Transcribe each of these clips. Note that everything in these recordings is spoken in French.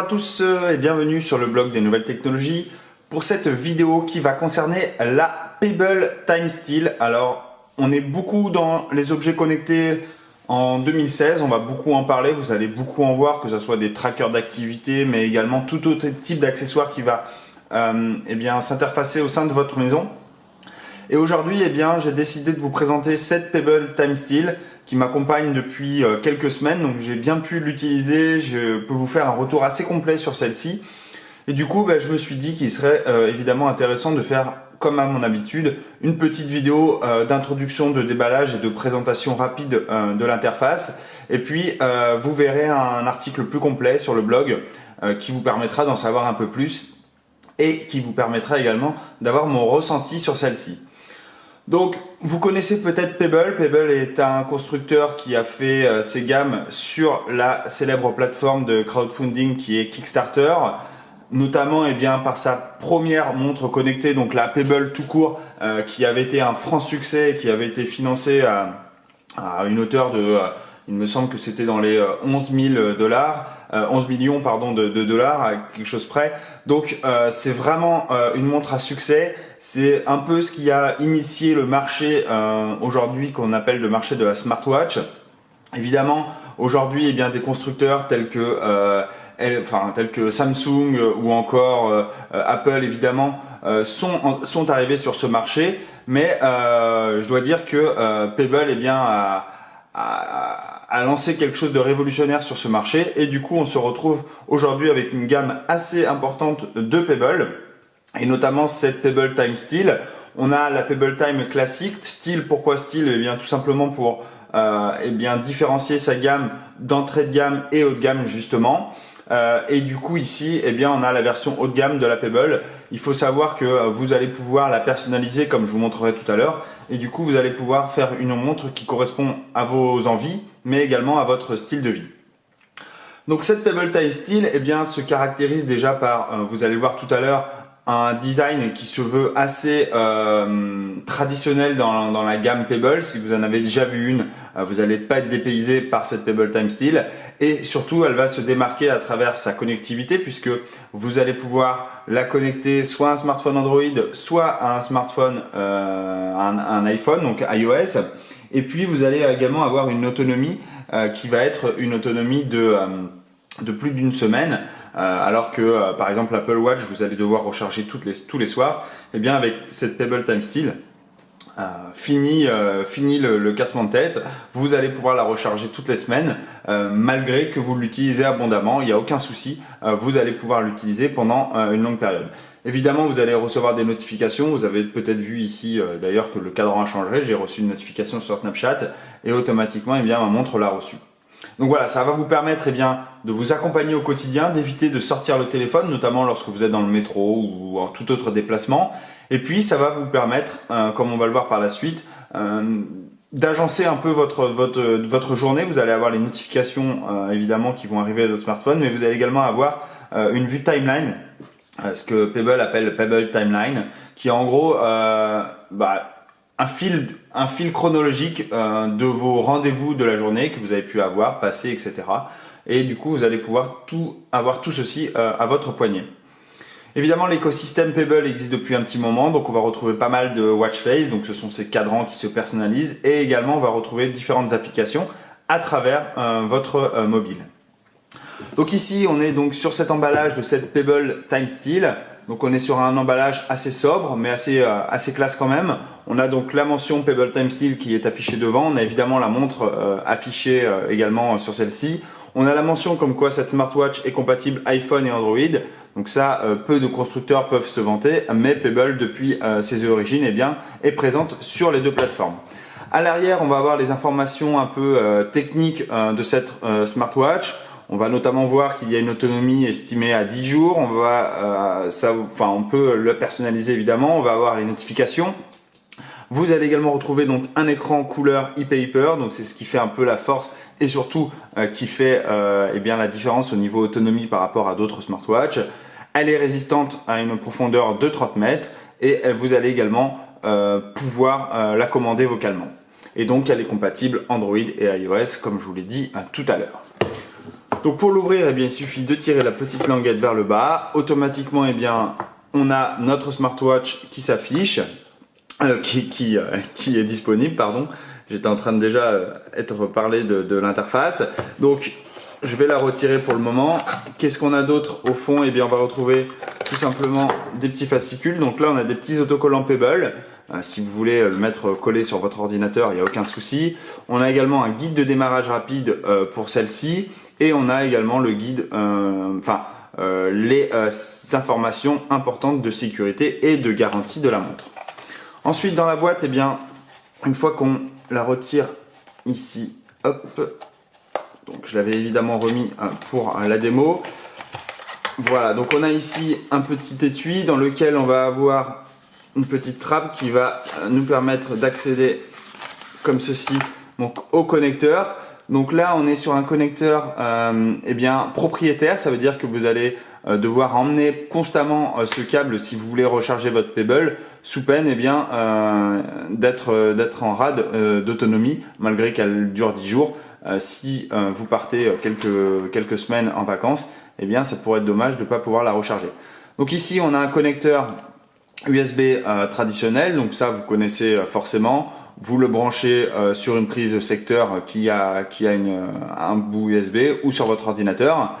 tous et bienvenue sur le blog des nouvelles technologies pour cette vidéo qui va concerner la Pebble TimeStyle. Alors, on est beaucoup dans les objets connectés en 2016, on va beaucoup en parler, vous allez beaucoup en voir, que ce soit des trackers d'activité, mais également tout autre type d'accessoire qui va s'interfacer au sein de votre maison. Et aujourd'hui, j'ai décidé de vous présenter cette Pebble TimeStyle qui m'accompagne depuis quelques semaines, donc j'ai bien pu l'utiliser, je peux vous faire un retour assez complet sur celle-ci. Et du coup, je me suis dit qu'il serait évidemment intéressant de faire, comme à mon habitude, une petite vidéo d'introduction, de déballage et de présentation rapide de l'interface. Et puis, vous verrez un article plus complet sur le blog qui vous permettra d'en savoir un peu plus et qui vous permettra également d'avoir mon ressenti sur celle-ci. Donc, vous connaissez peut-être Pebble. Pebble est un constructeur qui a fait ses gammes sur la célèbre plateforme de crowdfunding qui est Kickstarter, notamment par sa première montre connectée, donc la Pebble tout court, qui avait été un franc succès, qui avait été financée à une hauteur de, il me semble que c'était dans les 11 millions de dollars, à quelque chose près. Donc, c'est vraiment une montre à succès. C'est un peu ce qui a initié le marché aujourd'hui qu'on appelle le marché de la smartwatch. Évidemment, aujourd'hui, des constructeurs tels que Samsung ou encore Apple, évidemment, sont arrivés sur ce marché. Mais je dois dire que Pebble a lancé quelque chose de révolutionnaire sur ce marché. Et du coup, on se retrouve aujourd'hui avec une gamme assez importante de Pebble. Et notamment cette Pebble TimeStyle. On a la Pebble Time classique. Style, pourquoi style? Tout simplement pour différencier sa gamme d'entrée de gamme et haut de gamme justement. Et du coup ici, on a la version haut de gamme de la Pebble. Il faut savoir que vous allez pouvoir la personnaliser comme je vous montrerai tout à l'heure. Et du coup, vous allez pouvoir faire une montre qui correspond à vos envies, mais également à votre style de vie. Donc cette Pebble TimeStyle se caractérise déjà par, vous allez le voir tout à l'heure, un design qui se veut assez traditionnel dans la gamme Pebble. Si vous en avez déjà vu une, vous n'allez pas être dépaysé par cette Pebble TimeStyle. Et surtout, elle va se démarquer à travers sa connectivité puisque vous allez pouvoir la connecter soit à un smartphone Android, soit à un smartphone, un iPhone, donc iOS. Et puis, vous allez également avoir une autonomie qui va être une autonomie de plus d'une semaine. Alors que par exemple l'Apple Watch vous allez devoir recharger tous les soirs, avec cette Pebble TimeStyle fini le cassement de tête, vous allez pouvoir la recharger toutes les semaines malgré que vous l'utilisez abondamment, il n'y a aucun souci, vous allez pouvoir l'utiliser pendant une longue période. Évidemment, vous allez recevoir des notifications. Vous avez peut-être vu ici d'ailleurs que le cadran a changé. J'ai reçu une notification sur Snapchat et automatiquement ma montre l'a reçu. Donc voilà, ça va vous permettre de vous accompagner au quotidien, d'éviter de sortir le téléphone, notamment lorsque vous êtes dans le métro ou en tout autre déplacement. Et puis ça va vous permettre, comme on va le voir par la suite, d'agencer un peu votre journée. Vous allez avoir les notifications évidemment qui vont arriver à votre smartphone, mais vous allez également avoir une vue timeline, ce que Pebble appelle Pebble Timeline, qui est en gros un fil chronologique de vos rendez-vous de la journée que vous avez pu avoir, passer, etc. Et du coup, vous allez pouvoir avoir tout ceci à votre poignet. Évidemment, l'écosystème Pebble existe depuis un petit moment, donc on va retrouver pas mal de watch face, donc ce sont ces cadrans qui se personnalisent, et également on va retrouver différentes applications à travers votre mobile. Donc ici, on est donc sur cet emballage de cette Pebble TimeStyle. Donc on est sur un emballage assez sobre, mais assez classe quand même. On a donc la mention Pebble TimeStyle qui est affichée devant. On a évidemment la montre affichée également sur celle-ci. On a la mention comme quoi cette smartwatch est compatible iPhone et Android. Donc ça, peu de constructeurs peuvent se vanter, mais Pebble, depuis ses origines, est présente sur les deux plateformes. À l'arrière, on va avoir les informations un peu techniques de cette smartwatch. On va notamment voir qu'il y a une autonomie estimée à 10 jours. On peut le personnaliser évidemment. On va avoir les notifications. Vous allez également retrouver donc un écran couleur e-paper. Donc c'est ce qui fait un peu la force et surtout qui fait la différence au niveau autonomie par rapport à d'autres smartwatches. Elle est résistante à une profondeur de 30 mètres et vous allez également pouvoir la commander vocalement. Et donc elle est compatible Android et iOS comme je vous l'ai dit tout à l'heure. Donc pour l'ouvrir, eh bien, il suffit de tirer la petite languette vers le bas. Automatiquement, eh bien, on a notre smartwatch qui s'affiche, qui est disponible, pardon. J'étais en train de déjà être parlé de l'interface. Donc je vais la retirer pour le moment. Qu'est-ce qu'on a d'autre au fond? Eh bien, on va retrouver tout simplement des petits fascicules. Donc là, on a des petits autocollants Pebble. Si vous voulez le mettre collé sur votre ordinateur, il n'y a aucun souci. On a également un guide de démarrage rapide pour celle-ci. Et on a également le guide, les informations importantes de sécurité et de garantie de la montre. Ensuite, dans la boîte, eh bien, une fois qu'on la retire ici, hop, donc je l'avais évidemment remis pour la démo. Voilà, donc on a ici un petit étui dans lequel on va avoir une petite trappe qui va nous permettre d'accéder comme ceci donc, au connecteur. Donc là, on est sur un connecteur eh bien, propriétaire, ça veut dire que vous allez devoir emmener constamment ce câble si vous voulez recharger votre Pebble, sous peine eh bien, d'être en rade d'autonomie, malgré qu'elle dure 10 jours. Si vous partez quelques semaines en vacances, eh bien, ça pourrait être dommage de ne pas pouvoir la recharger. Donc ici, on a un connecteur USB traditionnel, donc ça vous connaissez forcément. Vous le branchez sur une prise secteur qui a un bout USB ou sur votre ordinateur.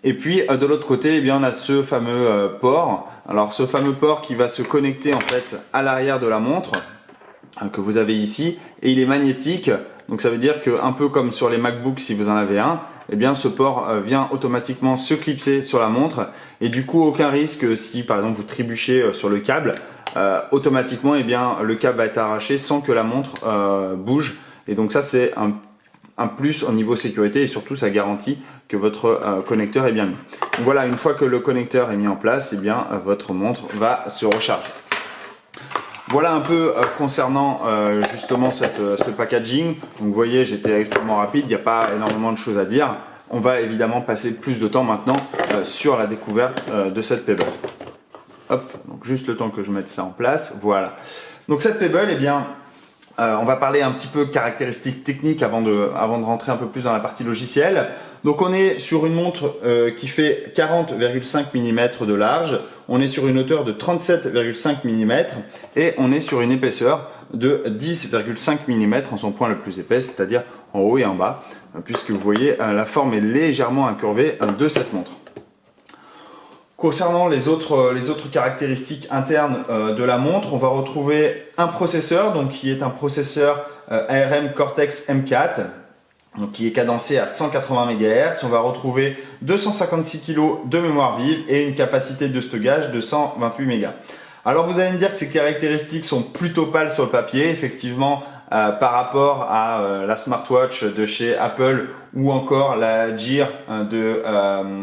Et puis de l'autre côté, eh bien, on a ce fameux port. Alors ce fameux port qui va se connecter en fait à l'arrière de la montre que vous avez ici, et il est magnétique. Donc ça veut dire que un peu comme sur les MacBooks si vous en avez un, eh bien ce port vient automatiquement se clipser sur la montre et du coup aucun risque si par exemple vous trébuchez sur le câble. Automatiquement eh bien, le câble va être arraché sans que la montre bouge, et donc ça c'est un plus au niveau sécurité et surtout ça garantit que votre connecteur est bien mis. Donc voilà, une fois que le connecteur est mis en place, eh bien, votre montre va se recharger. Voilà un peu concernant justement ce packaging. Donc vous voyez, j'étais extrêmement rapide, il n'y a pas énormément de choses à dire. On va évidemment passer plus de temps maintenant sur la découverte de cette Pebble. Hop, donc juste le temps que je mette ça en place, voilà. Donc cette Pebble, eh bien, on va parler un petit peu caractéristiques techniques avant de rentrer un peu plus dans la partie logicielle. Donc on est sur une montre qui fait 40,5 mm de large, on est sur une hauteur de 37,5 mm et on est sur une épaisseur de 10,5 mm en son point le plus épais, c'est-à-dire en haut et en bas, puisque vous voyez la forme est légèrement incurvée de cette montre. Concernant les autres caractéristiques internes de la montre, on va retrouver un processeur donc, qui est un processeur ARM Cortex M4 donc, qui est cadencé à 180 MHz. On va retrouver 256 kg de mémoire vive et une capacité de stockage de 128 MB. Alors vous allez me dire que ces caractéristiques sont plutôt pâles sur le papier, effectivement par rapport à la smartwatch de chez Apple ou encore la Gear de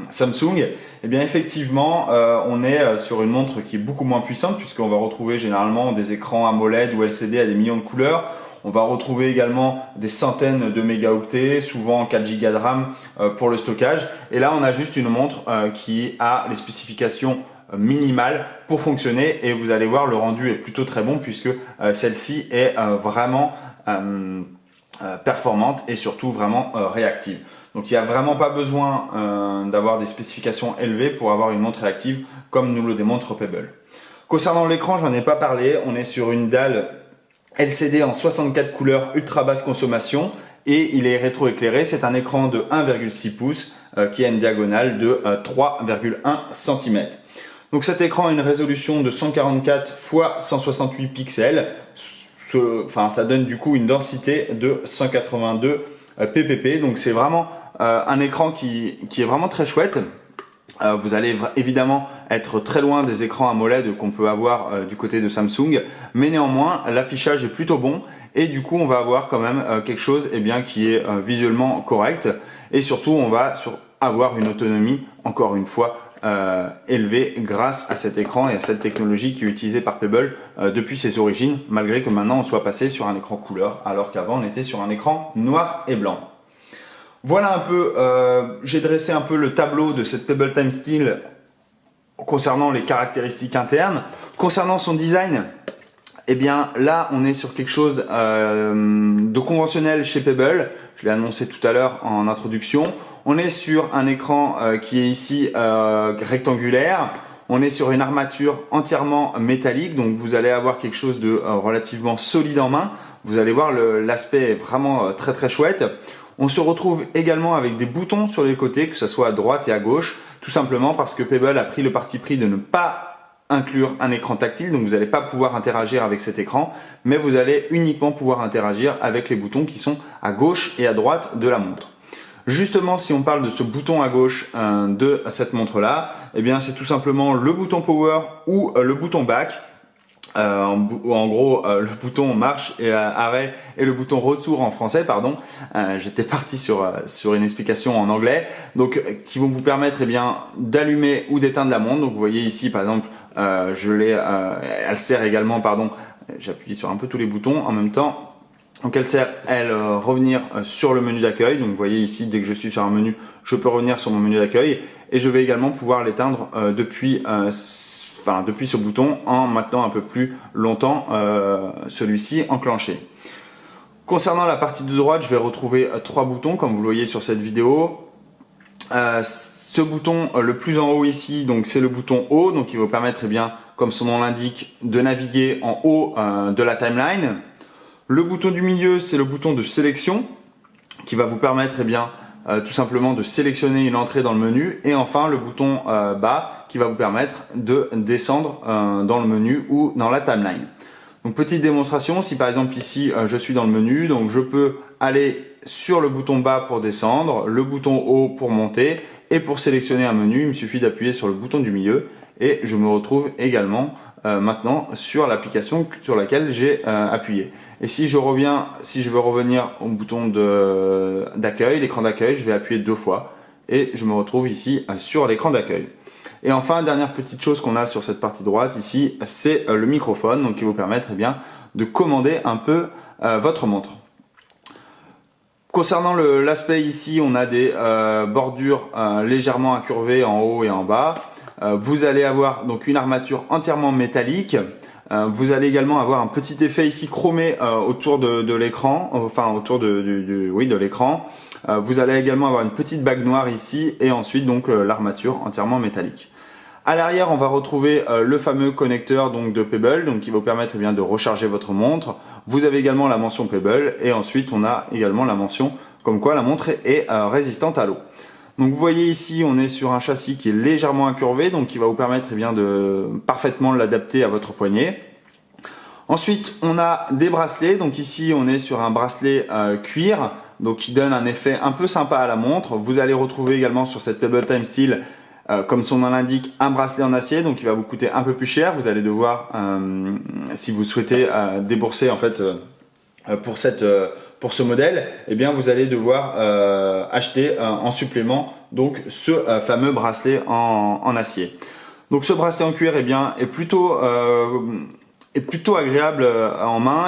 Samsung. Eh bien effectivement, on est sur une montre qui est beaucoup moins puissante puisqu'on va retrouver généralement des écrans AMOLED ou LCD à des millions de couleurs. On va retrouver également des centaines de mégaoctets, souvent 4 Go de RAM pour le stockage. Et là, on a juste une montre qui a les spécifications minimales pour fonctionner et vous allez voir, le rendu est plutôt très bon puisque celle-ci est vraiment performante et surtout vraiment réactive. Donc il n'y a vraiment pas besoin d'avoir des spécifications élevées pour avoir une montre réactive comme nous le démontre Pebble. Concernant l'écran, j'en ai pas parlé, on est sur une dalle LCD en 64 couleurs ultra basse consommation et il est rétroéclairé. C'est un écran de 1,6 pouces qui a une diagonale de 3,1 cm. Donc cet écran a une résolution de 144 x 168 pixels. Ça donne du coup une densité de 182 ppp. Donc c'est vraiment un écran qui est vraiment très chouette. Vous allez évidemment être très loin des écrans AMOLED qu'on peut avoir du côté de Samsung, mais néanmoins l'affichage est plutôt bon et du coup on va avoir quand même quelque chose qui est visuellement correct et surtout on va avoir une autonomie encore une fois élevée grâce à cet écran et à cette technologie qui est utilisée par Pebble depuis ses origines, malgré que maintenant on soit passé sur un écran couleur alors qu'avant on était sur un écran noir et blanc. Voilà un peu, j'ai dressé un peu le tableau de cette Pebble Time Steel concernant les caractéristiques internes. Concernant son design, Eh bien là, on est sur quelque chose de conventionnel chez Pebble. Je l'ai annoncé tout à l'heure en introduction. On est sur un écran qui est ici rectangulaire. On est sur une armature entièrement métallique, donc vous allez avoir quelque chose de relativement solide en main. Vous allez voir, l'aspect est vraiment très très chouette. On se retrouve également avec des boutons sur les côtés, que ce soit à droite et à gauche, tout simplement parce que Pebble a pris le parti pris de ne pas inclure un écran tactile, donc vous n'allez pas pouvoir interagir avec cet écran, mais vous allez uniquement pouvoir interagir avec les boutons qui sont à gauche et à droite de la montre. Justement, si on parle de ce bouton à gauche de cette montre-là, eh bien c'est tout simplement le bouton Power ou le bouton Back. En gros, le bouton marche et arrêt et le bouton retour en français, pardon. J'étais parti sur une explication en anglais, donc qui vont vous permettre d'allumer ou d'éteindre la montre. Donc vous voyez ici, par exemple, elle sert également, pardon. J'appuie sur un peu tous les boutons en même temps. Donc elle sert revenir sur le menu d'accueil. Donc vous voyez ici, dès que je suis sur un menu, je peux revenir sur mon menu d'accueil et je vais également pouvoir l'éteindre depuis ce bouton en maintenant un peu plus longtemps celui-ci enclenché. Concernant la partie de droite, je vais retrouver 3 boutons comme vous le voyez sur cette vidéo. Ce bouton le plus en haut ici, donc c'est le bouton haut, donc il va vous permettre, comme son nom l'indique, de naviguer en haut de la timeline. Le bouton du milieu, c'est le bouton de sélection qui va vous permettre tout simplement de sélectionner une entrée dans le menu. Et enfin, le bouton bas qui va vous permettre de descendre dans le menu ou dans la timeline. Donc petite démonstration, si par exemple ici je suis dans le menu, donc je peux aller sur le bouton bas pour descendre, le bouton haut pour monter et pour sélectionner un menu, il me suffit d'appuyer sur le bouton du milieu et je me retrouve également maintenant sur l'application sur laquelle j'ai appuyé. Et si je veux revenir au bouton d'accueil, l'écran d'accueil, je vais appuyer 2 fois et je me retrouve ici sur l'écran d'accueil. Et enfin, dernière petite chose qu'on a sur cette partie droite ici, c'est le microphone, donc qui va vous permettre de commander un peu votre montre. Concernant l'aspect ici, on a des bordures légèrement incurvées en haut et en bas. Vous allez avoir donc une armature entièrement métallique. Vous allez également avoir un petit effet ici chromé autour de l'écran, enfin autour de l'écran. Vous allez également avoir une petite bague noire ici et ensuite donc l'armature entièrement métallique. À l'arrière, on va retrouver le fameux connecteur donc de Pebble, donc qui va vous permettre de recharger votre montre. Vous avez également la mention Pebble et ensuite on a également la mention comme quoi la montre est résistante à l'eau. Donc vous voyez ici, on est sur un châssis qui est légèrement incurvé, donc qui va vous permettre de parfaitement l'adapter à votre poignet. Ensuite, on a des bracelets. Donc ici, on est sur un bracelet cuir, donc qui donne un effet un peu sympa à la montre. Vous allez retrouver également sur cette Pebble Time Steel, comme son nom l'indique, un bracelet en acier, donc il va vous coûter un peu plus cher. Vous allez devoir, si vous souhaitez débourser en fait pour ce modèle, eh bien vous allez devoir acheter en supplément donc ce fameux bracelet en acier. Donc ce bracelet en cuir est plutôt agréable en main.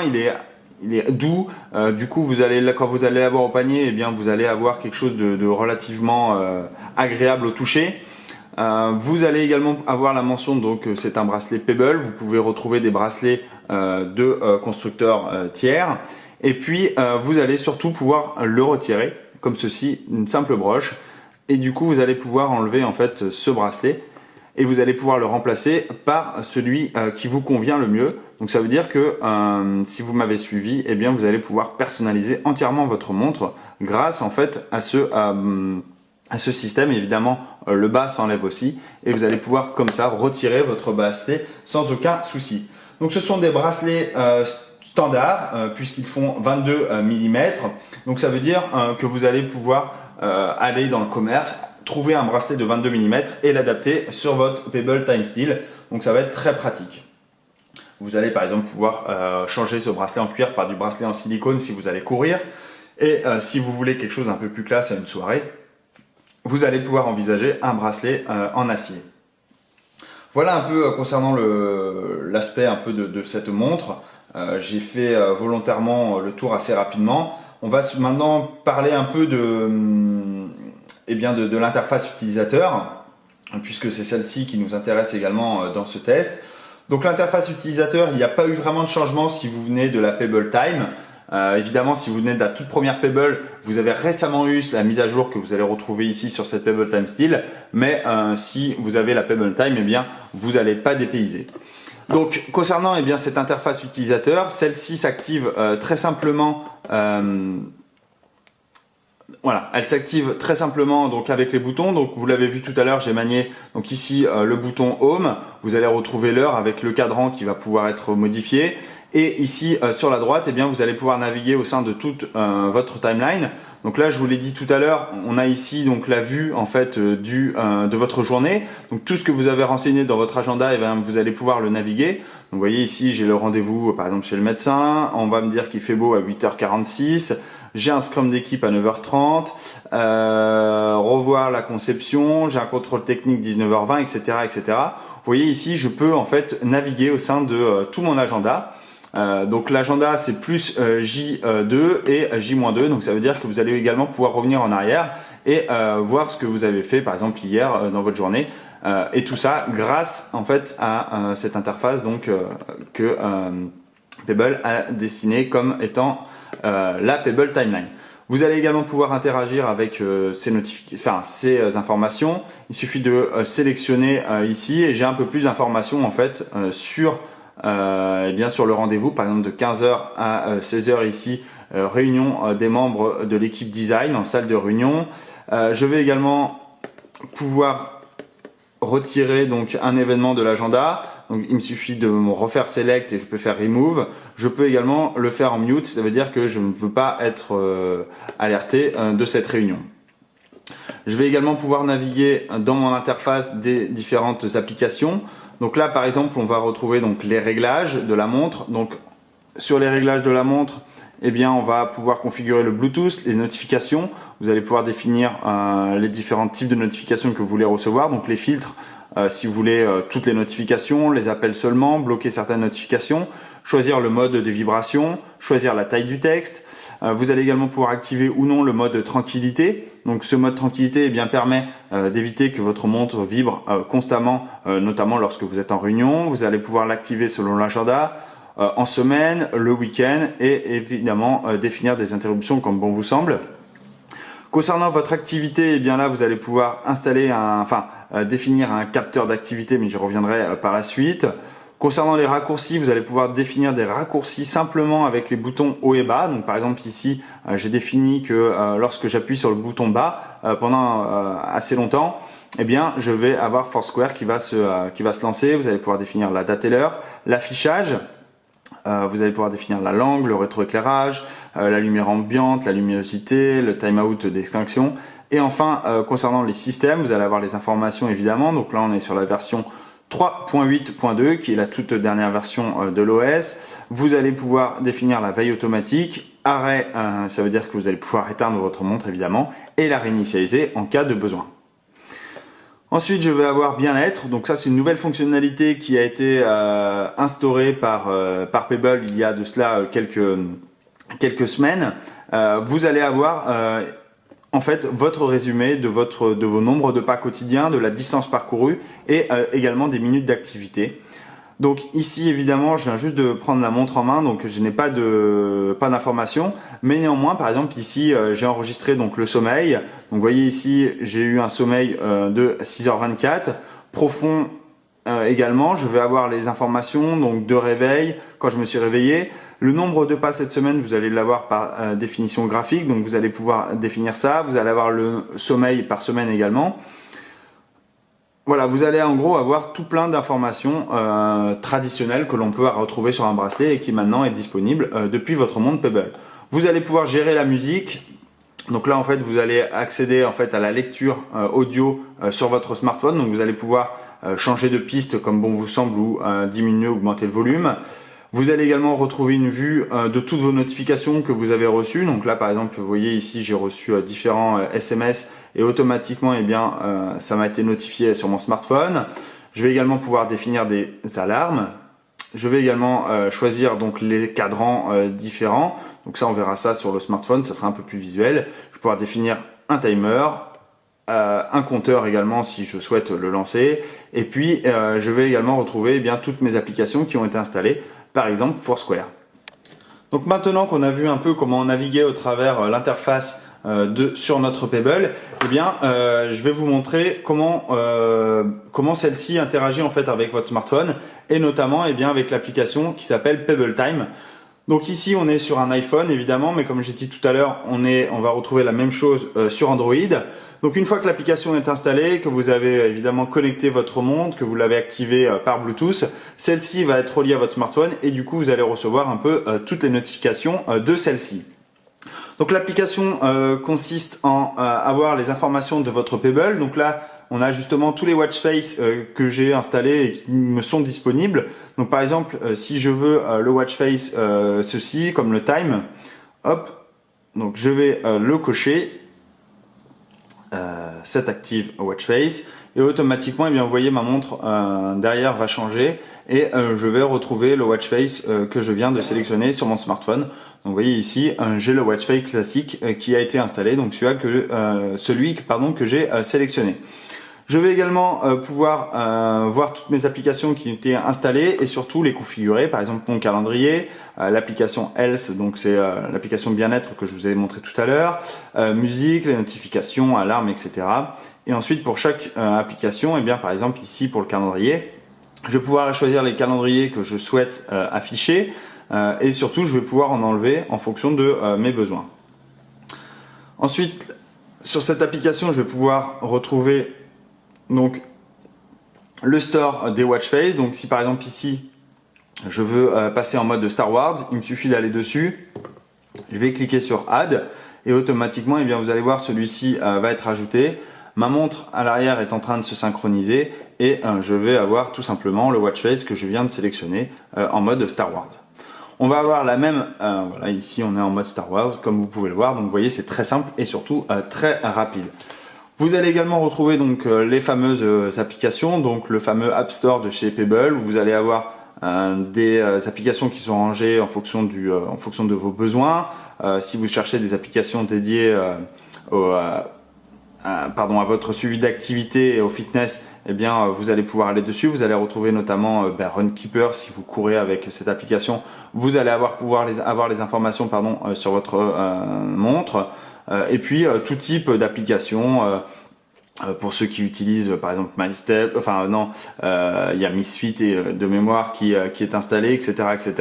Il est doux. Du coup, quand vous allez l'avoir au panier, eh bien vous allez avoir quelque chose de relativement agréable au toucher. Vous allez également avoir la mention, donc c'est un bracelet Pebble. Vous pouvez retrouver des bracelets de constructeurs tiers. Et puis vous allez surtout pouvoir le retirer comme ceci, une simple broche. Et du coup vous allez pouvoir enlever en fait ce bracelet et vous allez pouvoir le remplacer par celui qui vous convient le mieux. Donc ça veut dire que si vous m'avez suivi, eh bien vous allez pouvoir personnaliser entièrement votre montre grâce en fait à ce système. Évidemment le bas s'enlève aussi et vous allez pouvoir comme ça retirer votre bracelet sans aucun souci. Donc ce sont des bracelets standard puisqu'ils font 22 mm. Donc ça veut dire que vous allez pouvoir aller dans le commerce, trouver un bracelet de 22 mm et l'adapter sur votre Pebble Time Steel. Donc ça va être très pratique. Vous allez par exemple pouvoir changer ce bracelet en cuir par du bracelet en silicone si vous allez courir. Et si vous voulez quelque chose un peu plus classe à une soirée, vous allez pouvoir envisager un bracelet en acier. Voilà un peu concernant l'aspect un peu de cette montre. J'ai fait volontairement le tour assez rapidement. On va maintenant parler un peu de l'interface utilisateur, puisque c'est celle-ci qui nous intéresse également dans ce test. Donc l'interface utilisateur, il n'y a pas eu vraiment de changement si vous venez de la Pebble Time. Évidemment, si vous venez de la toute première Pebble, vous avez récemment eu la mise à jour que vous allez retrouver ici sur cette Pebble Time Steel. Mais si vous avez la Pebble Time, eh bien, vous n'allez pas dépayser. Donc concernant cette interface utilisateur, celle-ci s'active très simplement. Voilà, elle s'active très simplement donc avec les boutons. Donc vous l'avez vu tout à l'heure, j'ai manié donc ici le bouton Home. Vous allez retrouver l'heure avec le cadran qui va pouvoir être modifié. Et ici sur la droite, vous allez pouvoir naviguer au sein de toute votre timeline. Donc là, je vous l'ai dit tout à l'heure, on a ici donc la vue en fait de votre journée. Donc tout ce que vous avez renseigné dans votre agenda, vous allez pouvoir le naviguer. Donc vous voyez ici, j'ai le rendez-vous par exemple chez le médecin. On va me dire qu'il fait beau à 8h46. J'ai un scrum d'équipe à 9h30, revoir la conception, j'ai un contrôle technique 19h20, etc., etc. Vous voyez ici, je peux en fait naviguer au sein de tout mon agenda. Donc l'agenda c'est plus J2 et J-2, donc ça veut dire que vous allez également pouvoir revenir en arrière et voir ce que vous avez fait par exemple hier dans votre journée. Et tout ça grâce en fait à cette interface donc que Pebble a dessinée comme étant la Pebble Timeline. Vous allez également pouvoir interagir avec ces informations. Il suffit de sélectionner ici et j'ai un peu plus d'informations en fait sur le rendez-vous, par exemple de 15h à 16h ici, réunion des membres de l'équipe design en salle de réunion. Je vais également pouvoir retirer donc un événement de l'agenda. Donc il me suffit de me refaire select et je peux faire remove. Je peux également le faire en mute, ça veut dire que je ne veux pas être alerté de cette réunion. Je vais également pouvoir naviguer dans mon interface des différentes applications. Donc là par exemple on va retrouver donc les réglages de la montre. Donc sur les réglages de la montre, on va pouvoir configurer le Bluetooth, les notifications. Vous allez pouvoir définir les différents types de notifications que vous voulez recevoir, donc les filtres. Si vous voulez toutes les notifications, les appels seulement, bloquer certaines notifications, choisir le mode de vibration, choisir la taille du texte. Vous allez également pouvoir activer ou non le mode tranquillité. Donc ce mode tranquillité permet d'éviter que votre montre vibre constamment, notamment lorsque vous êtes en réunion. Vous allez pouvoir l'activer selon l'agenda, en semaine, le week-end et évidemment définir des interruptions comme bon vous semble. Concernant votre activité, là vous allez pouvoir installer définir un capteur d'activité, mais j'y reviendrai par la suite. Concernant les raccourcis, vous allez pouvoir définir des raccourcis simplement avec les boutons haut et bas. Donc par exemple ici, j'ai défini que lorsque j'appuie sur le bouton bas pendant assez longtemps, je vais avoir Foursquare qui va se lancer. Vous allez pouvoir définir la date et l'heure, l'affichage. Vous allez pouvoir définir la langue, le rétroéclairage, la lumière ambiante, la luminosité, le timeout d'extinction. Et enfin, concernant les systèmes, vous allez avoir les informations évidemment. Donc là, on est sur la version 3.8.2 qui est la toute dernière version de l'OS. Vous allez pouvoir définir la veille automatique. Arrêt, ça veut dire que vous allez pouvoir éteindre votre montre évidemment et la réinitialiser en cas de besoin. Ensuite, je vais avoir bien-être. Donc ça, c'est une nouvelle fonctionnalité qui a été instaurée par Pebble il y a de cela quelques semaines. Vous allez avoir en fait votre résumé de vos nombres de pas quotidiens, de la distance parcourue et également des minutes d'activité. Donc ici évidemment je viens juste de prendre la montre en main, donc je n'ai pas d'informations, mais néanmoins par exemple ici j'ai enregistré donc le sommeil. Donc vous voyez ici j'ai eu un sommeil de 6h24, profond également. Je vais avoir les informations donc de réveil, quand je me suis réveillé. Le nombre de pas cette semaine, vous allez l'avoir par définition graphique, donc vous allez pouvoir définir ça. Vous allez avoir le sommeil par semaine également. Voilà, vous allez en gros avoir tout plein d'informations traditionnelles que l'on peut retrouver sur un bracelet et qui maintenant est disponible depuis votre montre Pebble. Vous allez pouvoir gérer la musique. Donc là en fait vous allez accéder en fait à la lecture audio sur votre smartphone. Donc vous allez pouvoir changer de piste comme bon vous semble ou diminuer, augmenter le volume. Vous allez également retrouver une vue de toutes vos notifications que vous avez reçues. Donc là par exemple vous voyez ici j'ai reçu différents SMS et automatiquement ça m'a été notifié sur mon smartphone. Je vais également pouvoir définir des alarmes. Je vais également choisir donc les cadrans différents. Donc ça on verra ça sur le smartphone, ça sera un peu plus visuel. Je vais pouvoir définir un timer, un compteur également si je souhaite le lancer. Et puis je vais également retrouver eh bien toutes mes applications qui ont été installées, par exemple Foursquare. Donc maintenant qu'on a vu un peu comment naviguer au travers l'interface sur notre Pebble, eh bien, je vais vous montrer comment celle-ci interagit en fait avec votre smartphone et notamment eh bien, avec l'application qui s'appelle Pebble Time. Donc ici, on est sur un iPhone évidemment, mais comme j'ai dit tout à l'heure, on va retrouver la même chose sur Android. Donc une fois que l'application est installée, que vous avez évidemment connecté votre montre, que vous l'avez activée par Bluetooth, celle-ci va être reliée à votre smartphone et du coup vous allez recevoir un peu toutes les notifications de celle-ci. Donc l'application consiste en avoir les informations de votre Pebble. Donc là, on a justement tous les watch face que j'ai installés et qui me sont disponibles. Donc par exemple, si je veux le watch face ceci, comme le time, hop, donc je vais le cocher. Set active watch face et automatiquement eh bien, vous voyez ma montre derrière va changer et je vais retrouver le watch face que je viens de sélectionner sur mon smartphone. Donc vous voyez ici j'ai le watch face classique qui a été installé, donc celui que j'ai sélectionné. Je vais également pouvoir voir toutes mes applications qui ont été installées et surtout les configurer, par exemple mon calendrier, l'application Health, donc c'est l'application bien-être que je vous ai montré tout à l'heure, musique, les notifications, alarmes, etc. Et ensuite pour chaque application, eh bien, par exemple ici pour le calendrier, je vais pouvoir choisir les calendriers que je souhaite afficher et surtout je vais pouvoir en enlever en fonction de mes besoins. Ensuite, sur cette application, je vais pouvoir retrouver donc le store des watch face. Donc si par exemple ici je veux passer en mode Star Wars, il me suffit d'aller dessus, je vais cliquer sur Add et automatiquement eh bien, vous allez voir celui-ci va être ajouté. Ma montre à l'arrière est en train de se synchroniser et je vais avoir tout simplement le watch face que je viens de sélectionner en mode Star Wars. On va avoir la même, voilà ici on est en mode Star Wars comme vous pouvez le voir, donc vous voyez c'est très simple et surtout très rapide. Vous allez également retrouver donc les fameuses applications, donc le fameux App Store de chez Pebble où vous allez avoir des applications qui sont rangées en fonction de vos besoins. Si vous cherchez des applications dédiées à votre suivi d'activité et au fitness, eh bien vous allez pouvoir aller dessus. Vous allez retrouver notamment Runkeeper si vous courez avec cette application. Vous allez pouvoir avoir les informations sur votre montre. Et puis tout type d'applications pour ceux qui utilisent par exemple MyStep, il y a Misfit et de mémoire qui est installé, etc., etc.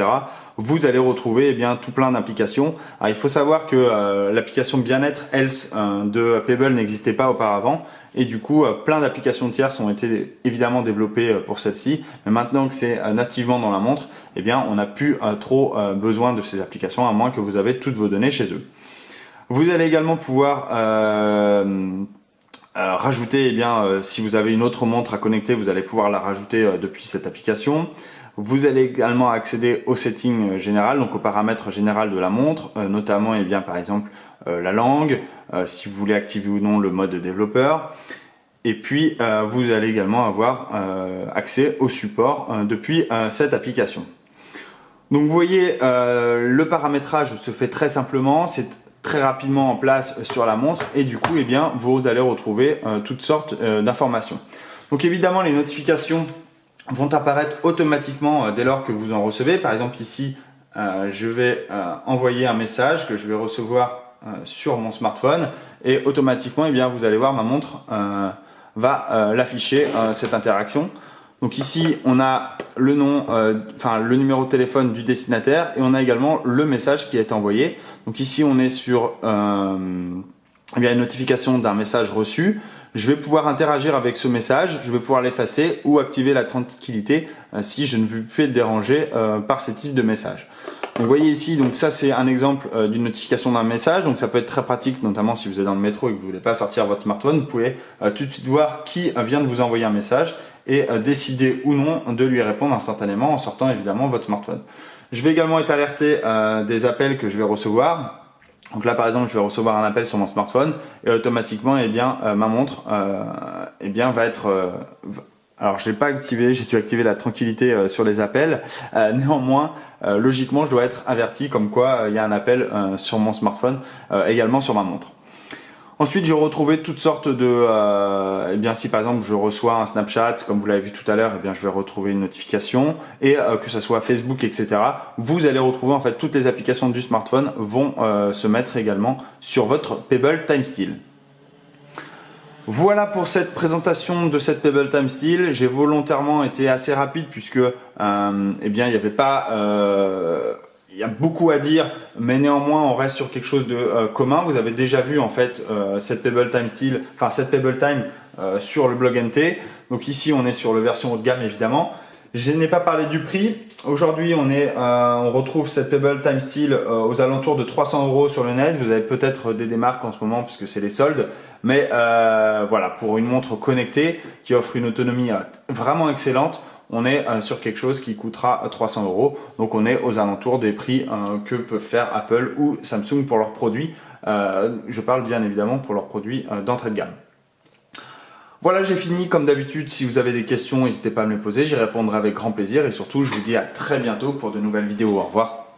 Vous allez retrouver eh bien tout plein d'applications. Alors il faut savoir que l'application Bien-être Health de Pebble n'existait pas auparavant et du coup plein d'applications tierces ont été évidemment développées pour celle-ci. Mais maintenant que c'est nativement dans la montre, eh bien on n'a plus trop besoin de ces applications à moins que vous avez toutes vos données chez eux. Vous allez également pouvoir rajouter, eh bien, si vous avez une autre montre à connecter, vous allez pouvoir la rajouter depuis cette application. Vous allez également accéder aux settings générales, donc aux paramètres généraux de la montre, notamment, eh bien, par exemple, la langue, si vous voulez activer ou non le mode développeur. Et puis, vous allez également avoir accès au support depuis cette application. Donc, vous voyez, le paramétrage se fait très simplement. C'est très rapidement en place sur la montre et du coup eh bien vous allez retrouver toutes sortes d'informations. Donc évidemment les notifications vont apparaître automatiquement dès lors que vous en recevez. Par exemple ici je vais envoyer un message que je vais recevoir sur mon smartphone et automatiquement eh bien vous allez voir ma montre va l'afficher cette interaction. Donc ici on a le nom, le numéro de téléphone du destinataire et on a également le message qui a été envoyé. Donc ici on est sur une notification d'un message reçu. Je vais pouvoir interagir avec ce message, je vais pouvoir l'effacer ou activer la tranquillité si je ne veux plus être dérangé par ces types de messages. Donc vous voyez ici, donc ça c'est un exemple d'une notification d'un message, donc ça peut être très pratique, notamment si vous êtes dans le métro et que vous ne voulez pas sortir votre smartphone, vous pouvez tout de suite voir qui vient de vous envoyer un message et décider ou non de lui répondre instantanément en sortant évidemment votre smartphone. Je vais également être alerté des appels que je vais recevoir. Donc là par exemple je vais recevoir un appel sur mon smartphone et automatiquement eh bien, ma montre va être... alors je ne l'ai pas activé, j'ai dû activer la tranquillité sur les appels. Néanmoins, logiquement je dois être averti comme quoi il y a un appel sur mon smartphone, également sur ma montre. Ensuite, j'ai retrouvé toutes sortes de... eh bien, si par exemple je reçois un Snapchat, comme vous l'avez vu tout à l'heure, eh bien, je vais retrouver une notification. Et que ce soit Facebook, etc., vous allez retrouver en fait toutes les applications du smartphone vont se mettre également sur votre Pebble TimeStyle. Voilà pour cette présentation de cette Pebble TimeStyle. J'ai volontairement été assez rapide puisque eh bien, il n'y avait pas... il y a beaucoup à dire, mais néanmoins on reste sur quelque chose de commun. Vous avez déjà vu en fait cette Pebble TimeStyle, enfin cette Pebble Time sur le blog NT. Donc ici on est sur la version haut de gamme évidemment. Je n'ai pas parlé du prix. Aujourd'hui on retrouve cette Pebble TimeStyle aux alentours de 300 € sur le net. Vous avez peut-être des démarques en ce moment puisque c'est les soldes. Mais voilà, pour une montre connectée qui offre une autonomie vraiment excellente, on est sur quelque chose qui coûtera 300 €. Donc on est aux alentours des prix que peuvent faire Apple ou Samsung pour leurs produits. Je parle bien évidemment pour leurs produits d'entrée de gamme. Voilà, j'ai fini. Comme d'habitude, si vous avez des questions, n'hésitez pas à me les poser. J'y répondrai avec grand plaisir. Et surtout, je vous dis à très bientôt pour de nouvelles vidéos. Au revoir.